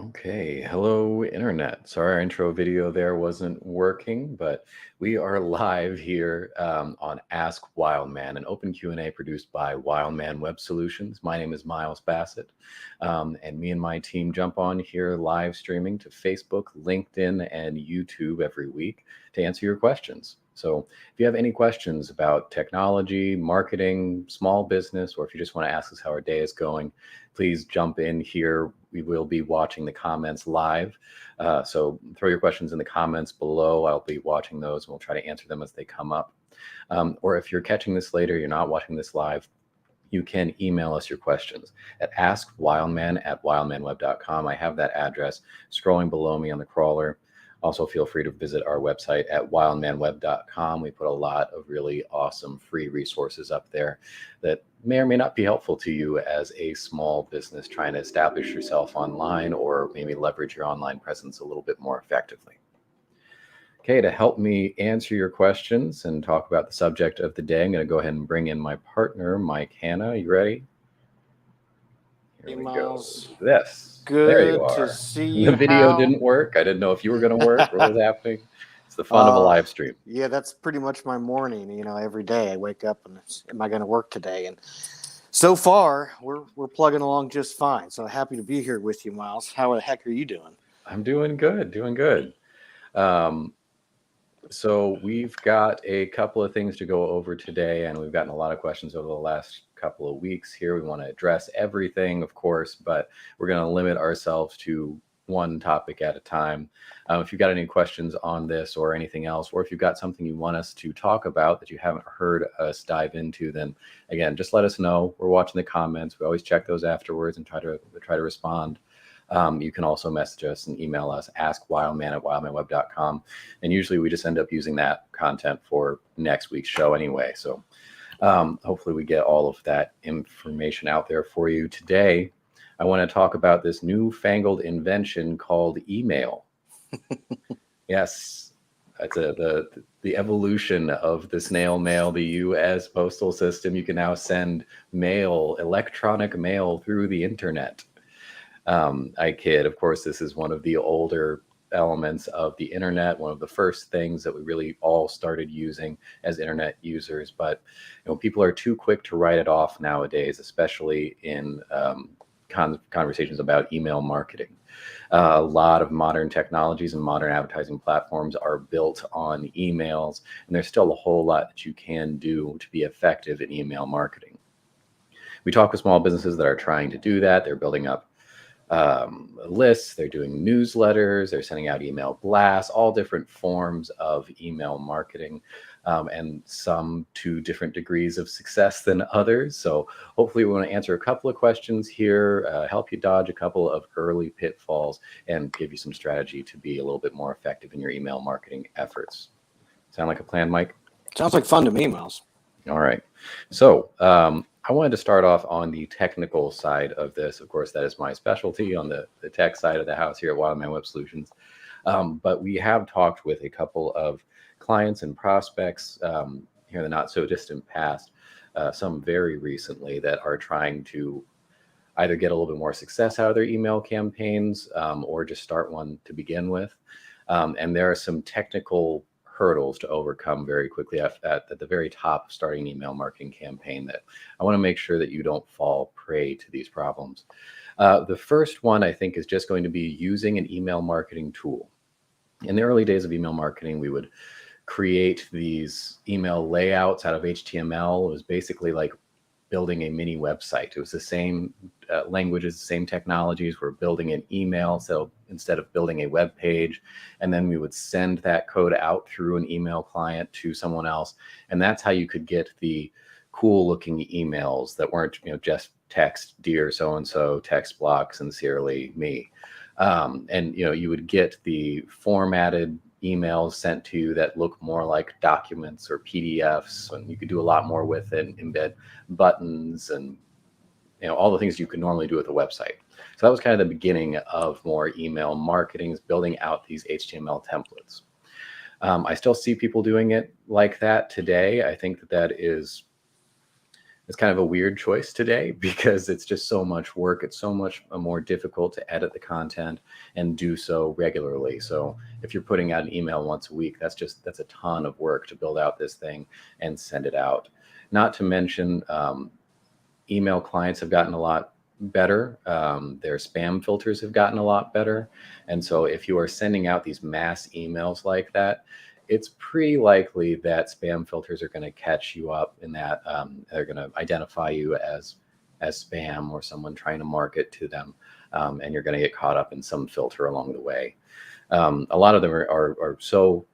Okay, hello internet. Sorry, our intro video there wasn't working, but we are live here on Ask Wildman, an open Q&A produced by Wildman Web Solutions. My name is Miles Bassett, and me and my team jump on here live streaming to Facebook, LinkedIn, and YouTube every week to answer your questions. So if you have any questions about technology, marketing, small business, or if you just want to ask us how our day is going, please jump in here. We will be watching the comments live. So throw your questions in the comments below. I'll be watching those and we'll try to answer them as they come up. Or if you're catching this later, you're not watching this live, you can email us your questions at askwildman@wildmanweb.com. I have that address scrolling below me on the crawler. Also, feel free to visit our website at wildmanweb.com. We put a lot of really awesome free resources up there that may or may not be helpful to you as a small business trying to establish yourself online or maybe leverage your online presence a little bit more effectively. Okay, to help me answer your questions and talk about the subject of the day, I'm going to go ahead and bring in my partner, Mike Hanna. You ready? Here we go. This. There you Good to are. see The you. video didn't work. I didn't know if you were going to work or what was happening. It's the fun of a live stream. Yeah, that's pretty much my morning. Every day I wake up and am I going to work today? And so far, we're plugging along just fine. So happy to be here with you, Miles. How the heck are you doing? I'm doing good, doing good. So we've got a couple of things to go over today, and we've gotten a lot of questions over the last couple of weeks here. We want to address everything, of course, but we're going to limit ourselves to one topic at a time. If you've got any questions on this or anything else, or if you've got something you want us to talk about that you haven't heard us dive into, then again, just let us know. We're watching the comments. We always check those afterwards and try to respond. You can also message us and email us, askwildman@wildmanweb.com. And usually we just end up using that content for next week's show anyway. So hopefully we get all of that information out there for you. Today, I want to talk about this newfangled invention called email. Yes, that's the evolution of the snail mail, the U.S. postal system. You can now send mail, electronic mail, through the internet. I kid. Of course, this is one of the older elements of the internet, one of the first things that we really all started using as internet users. But people are too quick to write it off nowadays, especially in conversations about email marketing. A lot of modern technologies and modern advertising platforms are built on emails, and there's still a whole lot that you can do to be effective in email marketing. We talk with small businesses that are trying to do that. They're building up lists, they're doing newsletters, they're sending out email blasts, all different forms of email marketing, and some to different degrees of success than others. So hopefully we want to answer a couple of questions here, help you dodge a couple of early pitfalls, and give you some strategy to be a little bit more effective in your email marketing efforts. Sound like a plan, Mike? Sounds like fun to me, Miles. All right. So I wanted to start off on the technical side of this. Of course, that is my specialty on the tech side of the house here at Wildman Web Solutions. But we have talked with a couple of clients and prospects here in the not so distant past, some very recently, that are trying to either get a little bit more success out of their email campaigns or just start one to begin with. And there are some technical hurdles to overcome very quickly at the very top of starting an email marketing campaign that I want to make sure that you don't fall prey to these problems. The first one, I think, is just going to be using an email marketing tool. In the early days of email marketing, we would create these email layouts out of HTML. It was basically like building a mini website. It was the same languages, the same technologies. We're building an email. So instead of building a web page, and then we would send that code out through an email client to someone else. And that's how you could get the cool looking emails that weren't, just text, dear so-and-so, text block, sincerely me. And, you would get the formatted emails sent to you that look more like documents or PDFs, and you could do a lot more with it, embed buttons and all the things you could normally do with a website. So that was kind of the beginning of more email marketing, is building out these HTML templates. I still see people doing it like that today. I think that is It's kind of a weird choice today because it's just so much work. It's so much more difficult to edit the content and do so regularly. So if you're putting out an email once a week, that's a ton of work to build out this thing and send it out. Not to mention, email clients have gotten a lot better. Their spam filters have gotten a lot better. And so if you are sending out these mass emails like that, it's pretty likely that spam filters are going to catch you up in that they're going to identify you as spam or someone trying to market to them, and you're going to get caught up in some filter along the way. A lot of them are so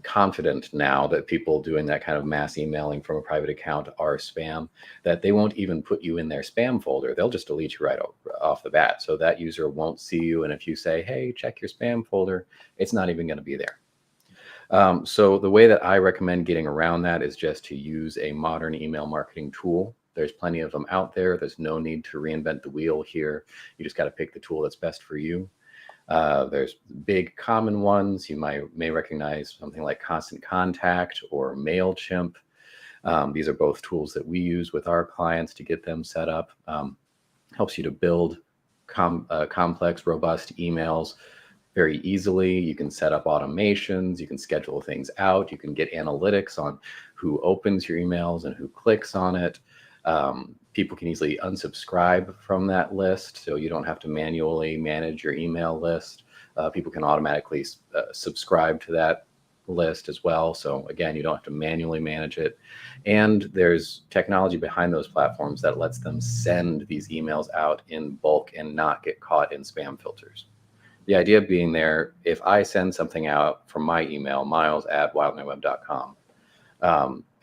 confident now that people doing that kind of mass emailing from a private account are spam that they won't even put you in their spam folder. They'll just delete you right off the bat. So that user won't see you. And if you say, hey, check your spam folder, it's not even going to be there. So the way that I recommend getting around that is just to use a modern email marketing tool. There's plenty of them out there. There's no need to reinvent the wheel here. You just got to pick the tool that's best for you. There's big common ones. You may recognize something like Constant Contact or MailChimp. These are both tools that we use with our clients to get them set up. Helps you to build complex, robust emails very easily. You can set up automations, you can schedule things out, you can get analytics on who opens your emails and who clicks on it. People can easily unsubscribe from that list, so you don't have to manually manage your email list. People can automatically subscribe to that list as well. So again, you don't have to manually manage it. And there's technology behind those platforms that lets them send these emails out in bulk and not get caught in spam filters. The idea being there, if I send something out from my email, miles@wildmanweb.com,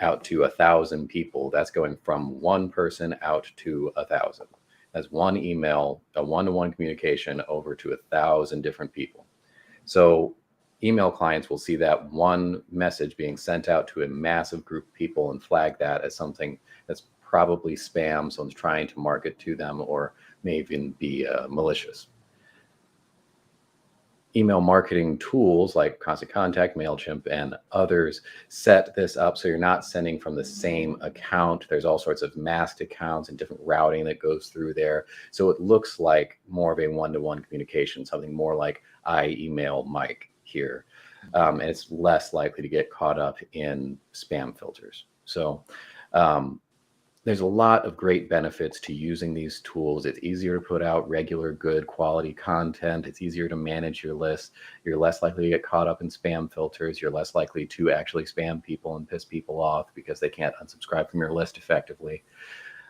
out to 1,000 people, that's going from one person out to 1,000. That's one email, a one-to-one communication over to 1,000 different people. So email clients will see that one message being sent out to a massive group of people and flag that as something that's probably spam, someone's trying to market to them, or may even be malicious. Email marketing tools like Constant Contact, MailChimp, and others set this up so you're not sending from the same account. There's all sorts of masked accounts and different routing that goes through there. So it looks like more of a one-to-one communication, something more like I email Mike here. And it's less likely to get caught up in spam filters. So there's a lot of great benefits to using these tools. It's easier to put out regular, good quality content. It's easier to manage your list. You're less likely to get caught up in spam filters. You're less likely to actually spam people and piss people off because they can't unsubscribe from your list effectively.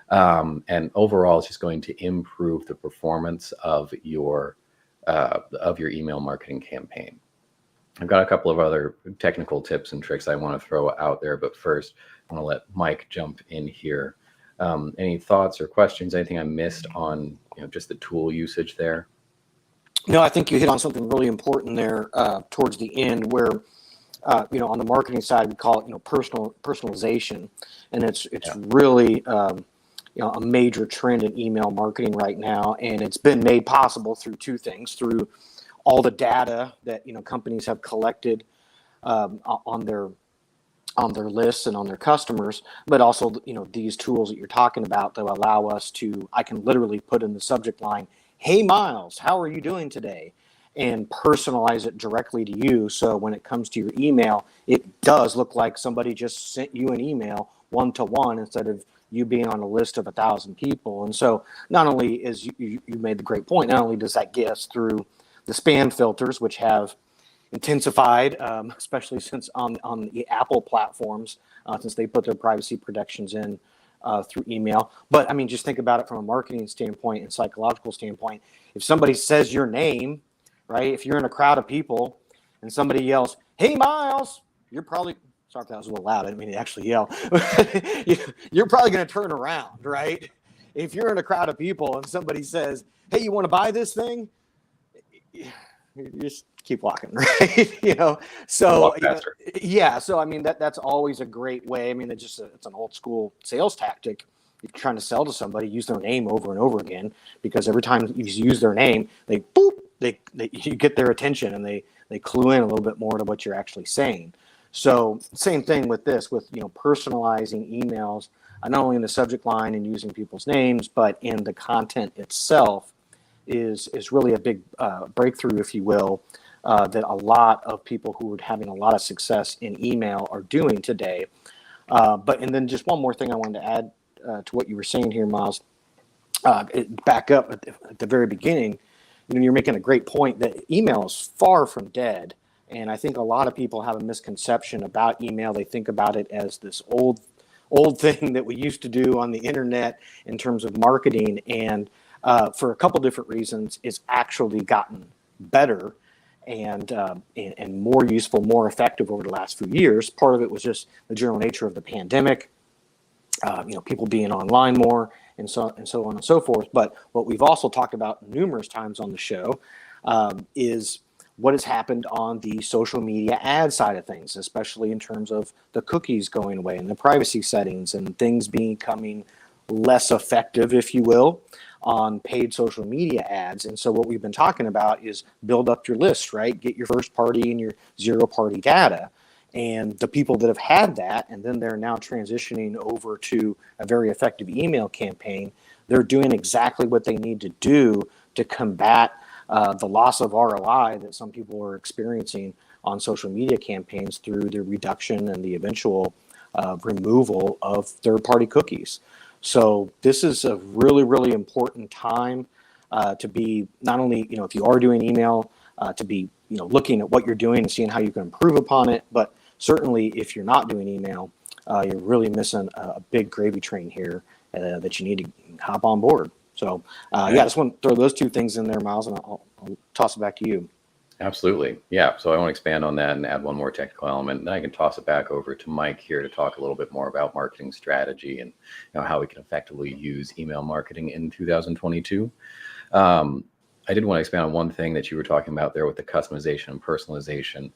And overall, it's just going to improve the performance of your email marketing campaign. I've got a couple of other technical tips and tricks I want to throw out there, but first, I want to let Mike jump in here. Any thoughts or questions? Anything I missed on just the tool usage there? No, I think you hit on something really important there towards the end, where on the marketing side we call it personalization, and it's really a major trend in email marketing right now, and it's been made possible through two things: through all the data that companies have collected on their lists and on their customers, but also these tools that you're talking about that allow us to, I can literally put in the subject line, "Hey Miles, how are you doing today?" and personalize it directly to you. So when it comes to your email, it does look like somebody just sent you an email one-to-one instead of you being on a list of 1,000 people. And so not only is you made the great point, not only does that get us through the spam filters, which have intensified, especially since on the Apple platforms, since they put their privacy protections in through email. But I mean, just think about it from a marketing standpoint and psychological standpoint. If somebody says your name, right? If you're in a crowd of people and somebody yells, "Hey Miles," you're probably, sorry if that was a little loud, I didn't mean to actually yell. You're probably going to turn around, right? If you're in a crowd of people and somebody says, "Hey, you want to buy this thing?" You just keep walking, right? So so I mean that's always a great way. I mean, it's an old school sales tactic. You're trying to sell to somebody, use their name over and over again, because every time you use their name, you get their attention, and they clue in a little bit more to what you're actually saying. So same thing with this, with personalizing emails not only in the subject line and using people's names, but in the content itself is really a big breakthrough, if you will, that a lot of people who are having a lot of success in email are doing today. And then just one more thing I wanted to add to what you were saying here, Miles. Back up at the very beginning, you're making a great point that email is far from dead. And I think a lot of people have a misconception about email. They think about it as this old thing that we used to do on the internet in terms of marketing. And for a couple different reasons, it's actually gotten better and more useful, more effective over the last few years. Part of it was just the general nature of the pandemic, people being online more, and so on and so forth. But what we've also talked about numerous times on the show is what has happened on the social media ad side of things, especially in terms of the cookies going away and the privacy settings and things becoming less effective, if you will, on paid social media ads. And so what we've been talking about is build up your list, right? Get your first party and your zero party data. And the people that have had that, and then they're now transitioning over to a very effective email campaign, they're doing exactly what they need to do to combat the loss of ROI that some people are experiencing on social media campaigns through the reduction and the eventual removal of third-party cookies. So this is a really, really important time to be not only, if you are doing email, to be, looking at what you're doing and seeing how you can improve upon it. But certainly if you're not doing email, you're really missing a big gravy train here that you need to hop on board. So I just want to throw those two things in there, Miles, and I'll toss it back to you. Absolutely. Yeah. So I want to expand on that and add one more technical element. Then I can toss it back over to Mike here to talk a little bit more about marketing strategy and how we can effectively use email marketing in 2022. I did want to expand on one thing that you were talking about there with the customization and personalization.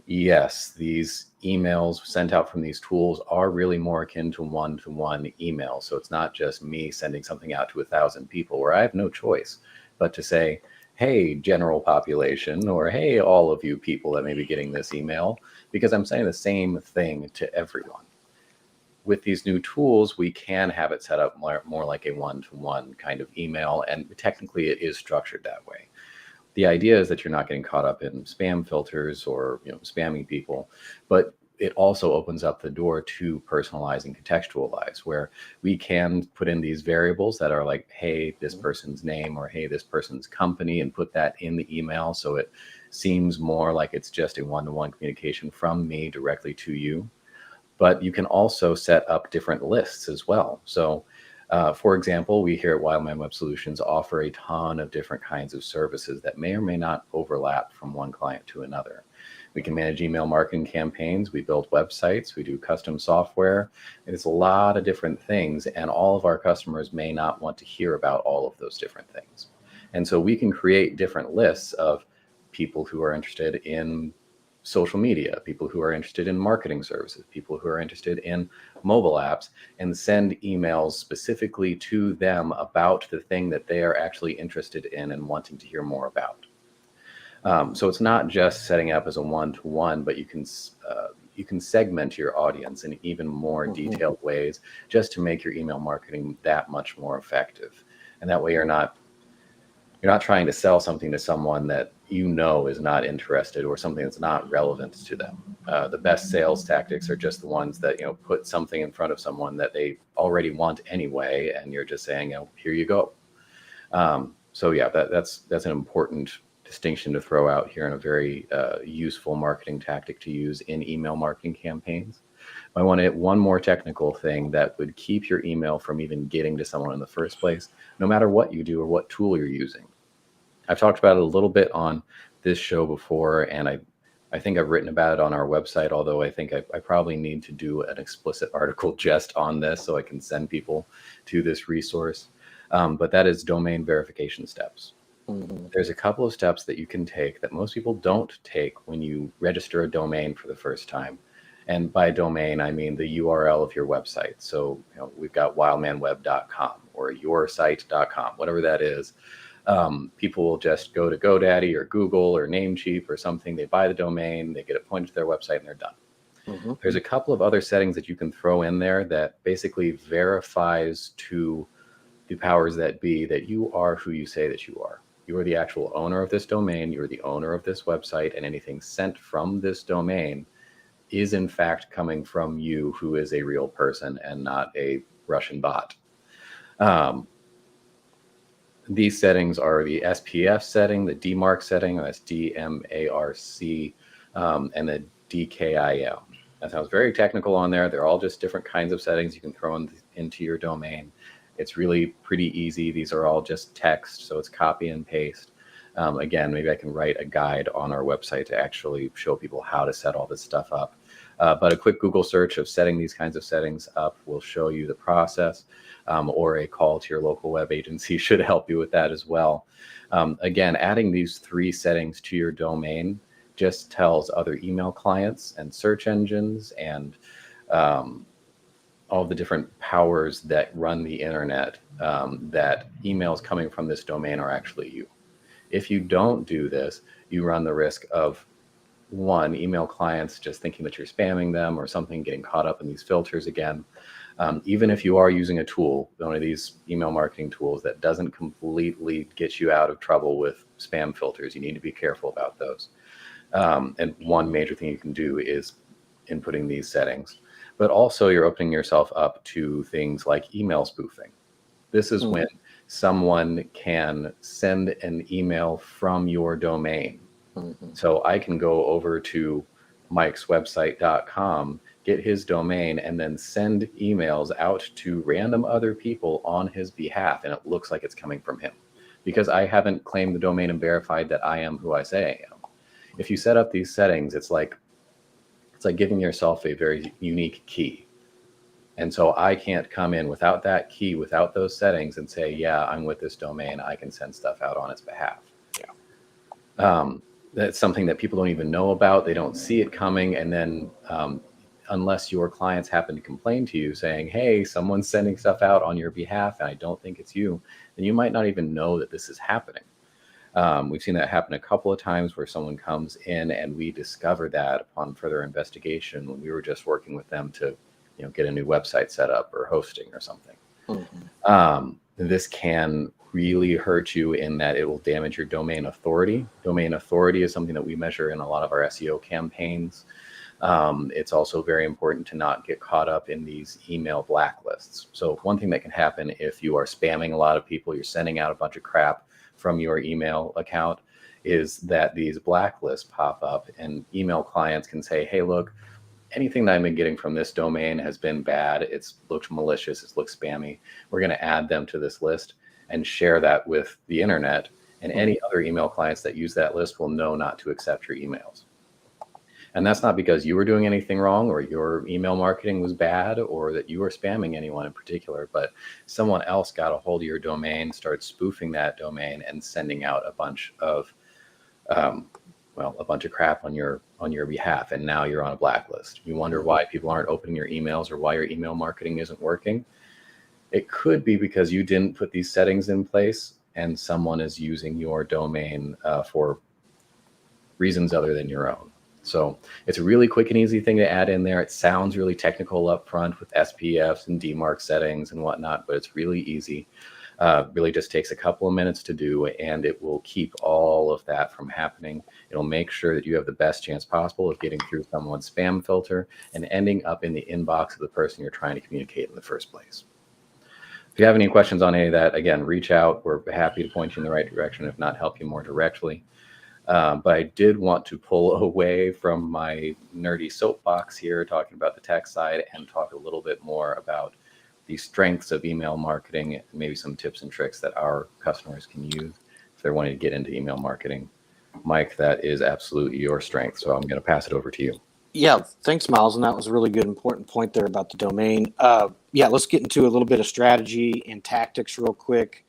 Yes, these emails sent out from these tools are really more akin to one-to-one email. So it's not just me sending something out to 1,000 people where I have no choice but to say, hey, general population, or hey, all of you people that may be getting this email, because I'm saying the same thing to everyone. With these new tools, we can have it set up more like a one-to-one kind of email, and technically it is structured that way. The idea is that you're not getting caught up in spam filters or spamming people, but it also opens up the door to personalize and contextualize, where we can put in these variables that are like, hey, this person's name, or hey, this person's company, and put that in the email so it seems more like it's just a one-to-one communication from me directly to you. But you can also set up different lists as well. So for example, we here at Wildman Web Solutions offer a ton of different kinds of services that may or may not overlap from one client to another. We can manage email marketing campaigns, we build websites, we do custom software. It's a lot of different things, and all of our customers may not want to hear about all of those different things. And so we can create different lists of people who are interested in social media, people who are interested in marketing services, people who are interested in mobile apps, and send emails specifically to them about the thing that they are actually interested in and wanting to hear more about. So it's not just setting up as a one-to-one, but you can segment your audience in even more detailed ways just to make your email marketing that much more effective. And that way you're not trying to sell something to someone that is not interested, or something that's not relevant to them. The best sales tactics are just the ones that put something in front of someone that they already want anyway, and you're just saying, here you go. So yeah, that's an important distinction to throw out here, and a very useful marketing tactic to use in email marketing campaigns. I want to hit one more technical thing that would keep your email from even getting to someone in the first place, no matter what you do or what tool you're using. I've talked about it a little bit on this show before, and I think I've written about it on our website, although I think I probably need to do an explicit article just on this so I can send people to this resource. But that is domain verification steps. There's a couple of steps that you can take that most people don't take when you register a domain for the first time. And by domain, I mean the URL of your website. So we've got wildmanweb.com or yoursite.com, whatever that is. People will just go to GoDaddy or Google or Namecheap or something. They buy the domain, they get it pointed to their website, and they're done. Mhm. There's a couple of other settings that you can throw in there that basically verifies to the powers that be that you are who you say that you are. You are the actual owner of this domain, you're the owner of this website, and anything sent from this domain is in fact coming from you, who is a real person and not a Russian bot. Um, these settings are the SPF setting, the DMARC setting, that's DMARC, and the DKIM. That sounds very technical on there. They're all just different kinds of settings you can throw into your domain. It's really pretty easy. These are all just text, so it's copy and paste. Again, maybe I can write a guide on our website to actually show people how to set all this stuff up. But a quick Google search of setting these kinds of settings up will show you the process, or a call to your local web agency should help you with that as well. Again, adding these 3 settings to your domain just tells other email clients and search engines and all the different powers that run the internet that emails coming from this domain are actually you. If you don't do this, you run the risk of, one, email clients just thinking that you're spamming them or something, getting caught up in these filters again. Even if you are using a tool, one of these email marketing tools that doesn't completely get you out of trouble with spam filters, you need to be careful about those. And one major thing you can do is inputting these settings. But also you're opening yourself up to things like email spoofing. This is when someone can send an email from your domain. So I can go over to mikeswebsite.com, get his domain, and then send emails out to random other people on his behalf. And it looks like it's coming from him because I haven't claimed the domain and verified that I am who I say I am. If you set up these settings, it's like giving yourself a very unique key. And so I can't come in without that key, without those settings, and say, yeah, I'm with this domain. I can send stuff out on its behalf. Yeah. That's something that people don't even know about. They don't see it coming. And then unless your clients happen to complain to you saying, hey, someone's sending stuff out on your behalf, and I don't think it's you, then you might not even know that this is happening. We've seen that happen a couple of times where someone comes in and we discover that upon further investigation when we were just working with them to, get a new website set up or hosting or something. This can really hurt you in that it will damage your domain authority. Domain authority is something that we measure in a lot of our SEO campaigns. It's also very important to not get caught up in these email blacklists. So one thing that can happen if you are spamming a lot of people, you're sending out a bunch of crap from your email account, is that these blacklists pop up and email clients can say, hey, look, anything that I've been getting from this domain has been bad. It's looked malicious. It's looked spammy. We're going to add them to this list and share that with the internet. And any other email clients that use that list will know not to accept your emails. And that's not because you were doing anything wrong or your email marketing was bad or that you were spamming anyone in particular, but someone else got a hold of your domain, started spoofing that domain and sending out a bunch of crap on your behalf, and now you're on a blacklist. You wonder why people aren't opening your emails or why your email marketing isn't working. It could be because you didn't put these settings in place and someone is using your domain for reasons other than your own. So it's a really quick and easy thing to add in there. It sounds really technical up front with SPFs and DMARC settings and whatnot, but it's really easy. Really just takes a couple of minutes to do, and it will keep all of that from happening. It'll make sure that you have the best chance possible of getting through someone's spam filter and ending up in the inbox of the person you're trying to communicate in the first place. If you have any questions on any of that, again, reach out. We're happy to point you in the right direction, if not help you more directly. But I did want to pull away from my nerdy soapbox here, talking about the tech side, and talk a little bit more about the strengths of email marketing, and maybe some tips and tricks that our customers can use if they're wanting to get into email marketing. Mike, that is absolutely your strength, so I'm going to pass it over to you. Yeah, thanks, Miles. And that was a really good, important point there about the domain. Let's get into a little bit of strategy and tactics real quick.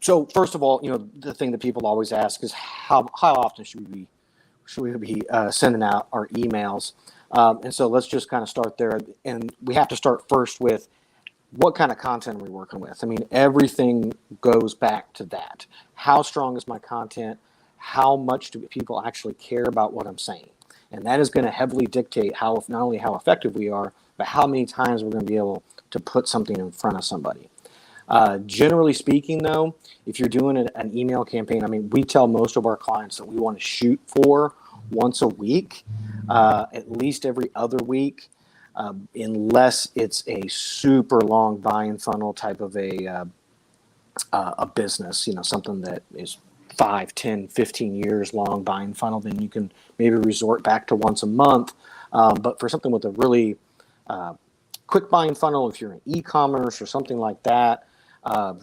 So first of all, the thing that people always ask is how often should we be sending out our emails? And so let's just kind of start there. And we have to start first with what kind of content are we working with? I mean, everything goes back to that. How strong is my content? How much do people actually care about what I'm saying? And that is going to heavily dictate how, not only how effective we are, but how many times we're going to be able to put something in front of somebody. Generally speaking, though, if you're doing an email campaign, I mean, we tell most of our clients that we want to shoot for once a week, at least every other week, unless it's a super long buying funnel type of a business, something that is 5, 10, 15 years long buying funnel, then you can maybe resort back to once a month. But for something with a really quick buying funnel, if you're in e-commerce or something like that,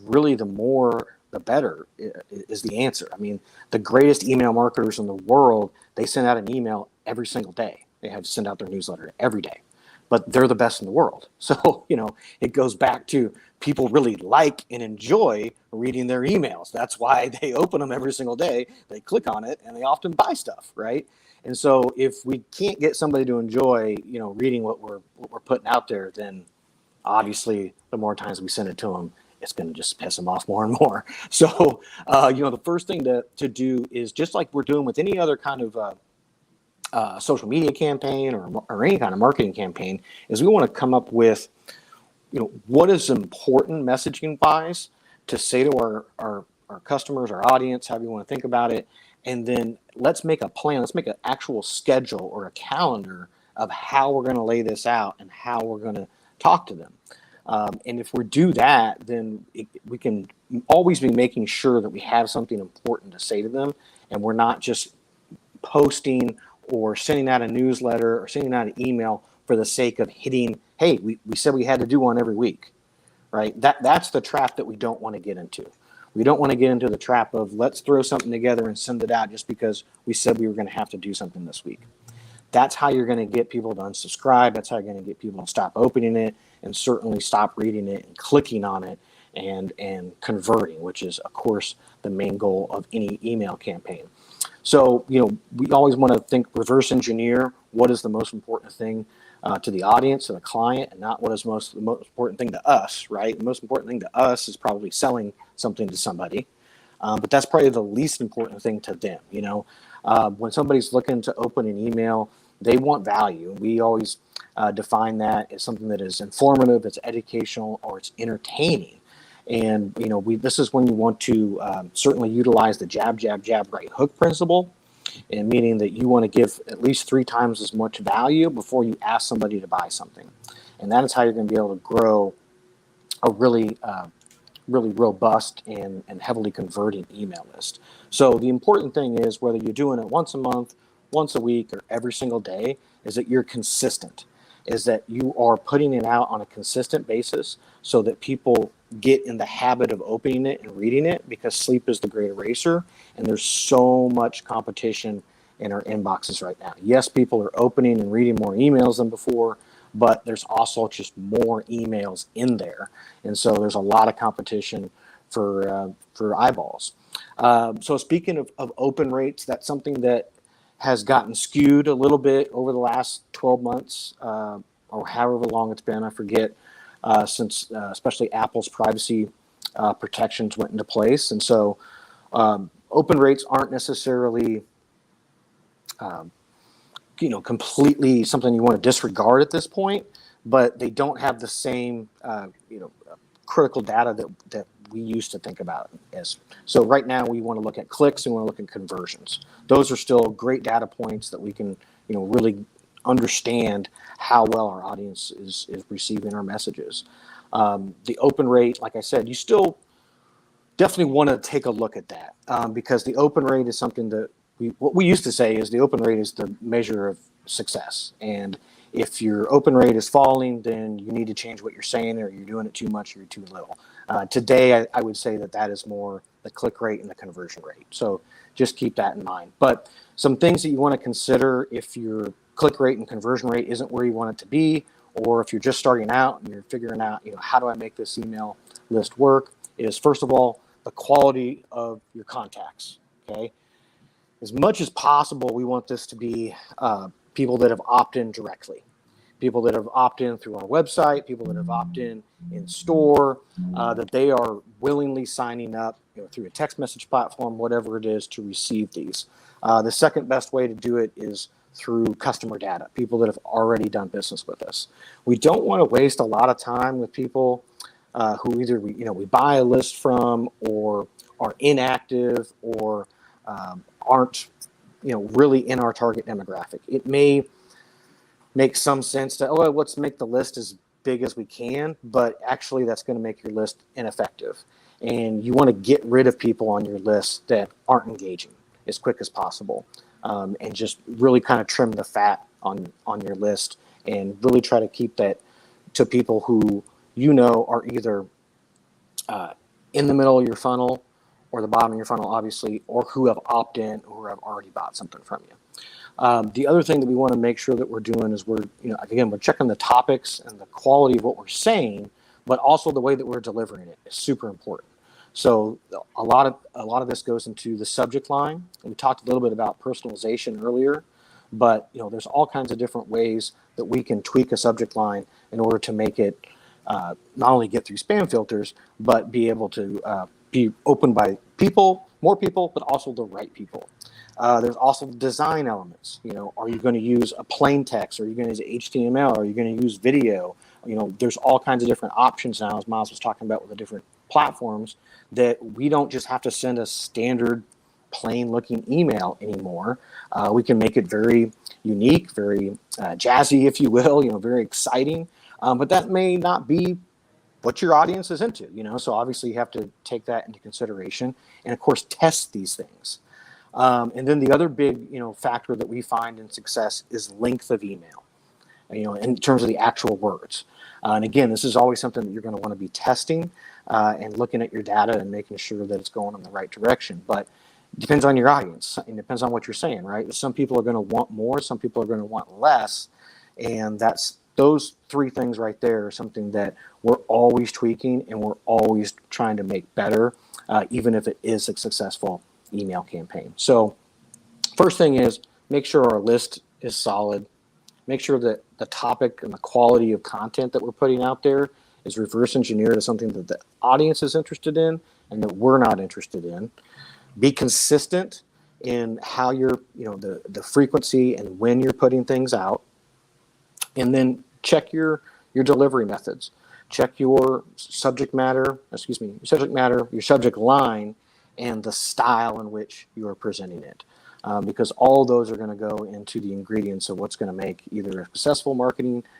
really the more the better is the answer. I mean, the greatest email marketers in the world, they send out an email every single day. They have to send out their newsletter every day, but they're the best in the world. So, it goes back to people really like and enjoy reading their emails. That's why they open them every single day. They click on it and they often buy stuff, right? And so if we can't get somebody to enjoy, reading what we're putting out there, then obviously the more times we send it to them, it's going to just piss them off more and more. So, the first thing to do is, just like we're doing with any other kind of social media campaign or any kind of marketing campaign, is we want to come up with, what is important messaging wise to say to our customers, our audience, however you want to think about it. And then let's make a plan. Let's make an actual schedule or a calendar of how we're going to lay this out and how we're going to talk to them. And if we do that, then we can always be making sure that we have something important to say to them, and we're not just posting or sending out a newsletter or sending out an email for the sake of hitting, hey, we said we had to do one every week, right? That's the trap that we don't want to get into. We don't want to get into the trap of let's throw something together and send it out just because we said we were going to have to do something this week. That's how you're going to get people to unsubscribe. That's how you're going to get people to stop opening it and certainly stop reading it and clicking on it and converting, which is, of course, the main goal of any email campaign. So, we always want to think reverse engineer what is the most important thing to the audience, to the client, and not what is the most important thing to us, right? The most important thing to us is probably selling something to somebody, but that's probably the least important thing to them. When somebody's looking to open an email, they want value. We always define that as something that is informative, it's educational, or it's entertaining. And, this is when you want to certainly utilize the jab, jab, jab, right hook principle, and meaning that you want to give at least 3 times as much value before you ask somebody to buy something. And that is how you're going to be able to grow a really robust and heavily converting email list. So the important thing is, whether you're doing it once a month, once a week, or every single day, is that you're consistent, is that you are putting it out on a consistent basis so that people get in the habit of opening it and reading it, because sleep is the great eraser, and there's so much competition in our inboxes right now. Yes, people are opening and reading more emails than before, but there's also just more emails in there, and so there's a lot of competition for eyeballs. So speaking of open rates, that's something that has gotten skewed a little bit over the last 12 months or however long it's been. I forget, since especially Apple's privacy protections went into place. And so open rates aren't necessarily completely something you want to disregard at this point, but they don't have the same critical data that we used to think about as. So right now we want to look at clicks and we want to look at conversions. Those are still great data points that we can really understand how well our audience is receiving our messages. The open rate, like I said, you still definitely want to take a look at that, because the open rate is something that what we used to say is the open rate is the measure of success. And if your open rate is falling, then you need to change what you're saying, or you're doing it too much or you're too little. Today, I would say that is more the click rate and the conversion rate. So just keep that in mind. But some things that you want to consider if your click rate and conversion rate isn't where you want it to be, or if you're just starting out and you're figuring out, how do I make this email list work, is first of all, the quality of your contacts, okay? As much as possible, we want this to be people that have opted in directly, people that have opted in through our website, people that have opted in store, that they are willingly signing up through a text message platform, whatever it is, to receive these. The second best way to do it is through customer data, people that have already done business with us. We don't want to waste a lot of time with people who either we buy a list from, or are inactive, or aren't really in our target demographic. It may make some sense to, let's make the list as big as we can, but actually that's going to make your list ineffective. And you want to get rid of people on your list that aren't engaging as quick as possible, and just really kind of trim the fat on your list, and really try to keep that to people who are either in the middle of your funnel or the bottom of your funnel, obviously, or who have opt-in or have already bought something from you. The other thing that we want to make sure that we're doing is we're checking the topics and the quality of what we're saying, but also the way that we're delivering it is super important. So a lot of this goes into the subject line. We talked a little bit about personalization earlier, but there's all kinds of different ways that we can tweak a subject line in order to make it not only get through spam filters, but be able to be opened by more people, but also the right people. There's also design elements. Are you going to use a plain text? Are you going to use HTML? Are you going to use video? There's all kinds of different options now, as Miles was talking about with the different platforms, that we don't just have to send a standard plain looking email anymore. We can make it very unique, very jazzy, if you will, very exciting. But that may not be what your audience is into, so obviously you have to take that into consideration, and of course test these things. And then the other big factor that we find in success is length of email, in terms of the actual words. And again, this is always something that you're going to want to be testing and looking at your data and making sure that it's going in the right direction. But it depends on your audience, and it depends on what you're saying, right? Some people are going to want more, some people are going to want less, and those three things right there are something that we're always tweaking and we're always trying to make better, even if it is a successful email campaign. So first thing is, make sure our list is solid. Make sure that the topic and the quality of content that we're putting out there is reverse engineered to something that the audience is interested in and that we're not interested in. Be consistent in how you're, the frequency and when you're putting things out. And then check your delivery methods. Check your subject matter, your subject line, and the style in which you are presenting it. Because all of those are going to go into the ingredients of what's going to make either a successful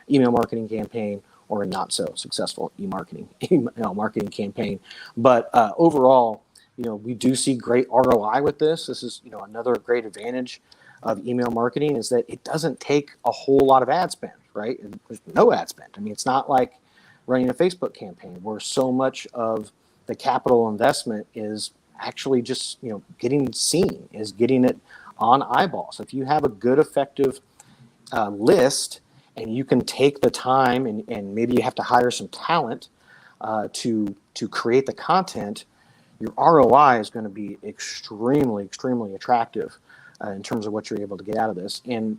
email marketing campaign or a not so successful email marketing campaign. But overall, we do see great ROI with this. This is another great advantage of email marketing, is that it doesn't take a whole lot of ad spend, right? There's no ad spend. I mean, it's not like running a Facebook campaign where so much of the capital investment is actually just getting seen, is getting it on eyeballs. If you have a good, effective list, and you can take the time, and maybe you have to hire some talent to create the content, your ROI is going to be extremely, extremely attractive in terms of what you're able to get out of this. And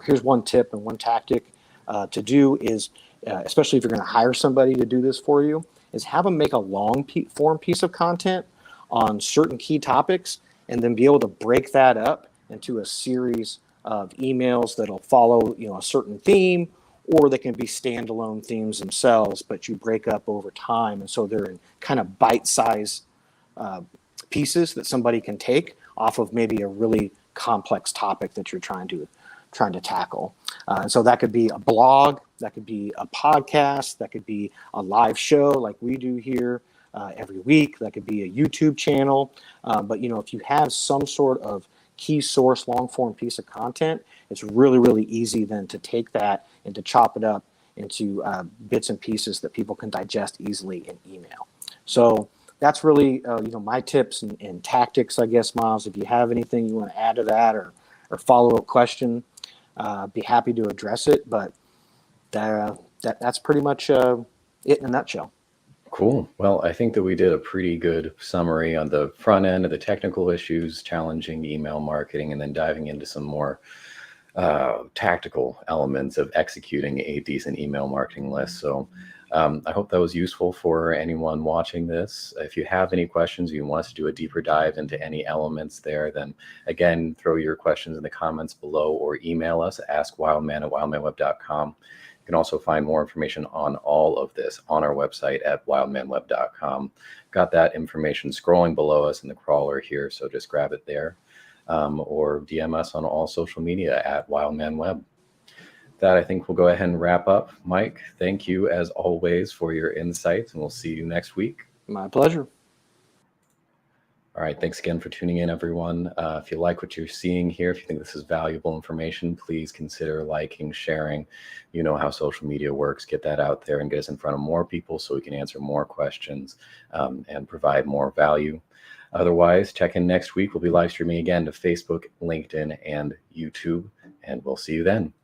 here's one tip and one tactic to do is, especially if you're going to hire somebody to do this for you, is have them make a long form piece of content on certain key topics, and then be able to break that up into a series of emails that'll follow a certain theme, or they can be standalone themes themselves, but you break up over time, and so they're in kind of bite-sized pieces that somebody can take off of maybe a really complex topic that you're trying to tackle. And so that could be a blog, that could be a podcast, that could be a live show like we do here every week, that could be a YouTube channel. But if you have some sort of key source long form piece of content, it's really, really easy then to take that and to chop it up into bits and pieces that people can digest easily in email. So that's really my tips and tactics, I guess. Miles, if you have anything you want to add to that, or follow-up question, be happy to address it. But that's pretty much it in a nutshell. Cool. Well, I think that we did a pretty good summary on the front end of the technical issues challenging email marketing, and then diving into some more tactical elements of executing a decent email marketing list. So I hope that was useful for anyone watching this. If you have any questions, you want us to do a deeper dive into any elements there, then again, throw your questions in the comments below or email us at askwildman@wildmanweb.com. You can also find more information on all of this on our website at wildmanweb.com. Got that information scrolling below us in the crawler here, so just grab it there. Or DM us on all social media at wildmanweb. That I think we'll go ahead and wrap up. Mike, thank you as always for your insights, and we'll see you next week. My pleasure. All right, thanks again for tuning in, everyone. If you like what you're seeing here, if you think this is valuable information, please consider liking, sharing. You know how social media works. Get that out there and get us in front of more people so we can answer more questions and provide more value. Otherwise, check in next week. We'll be live streaming again to Facebook, LinkedIn, and YouTube, and we'll see you then.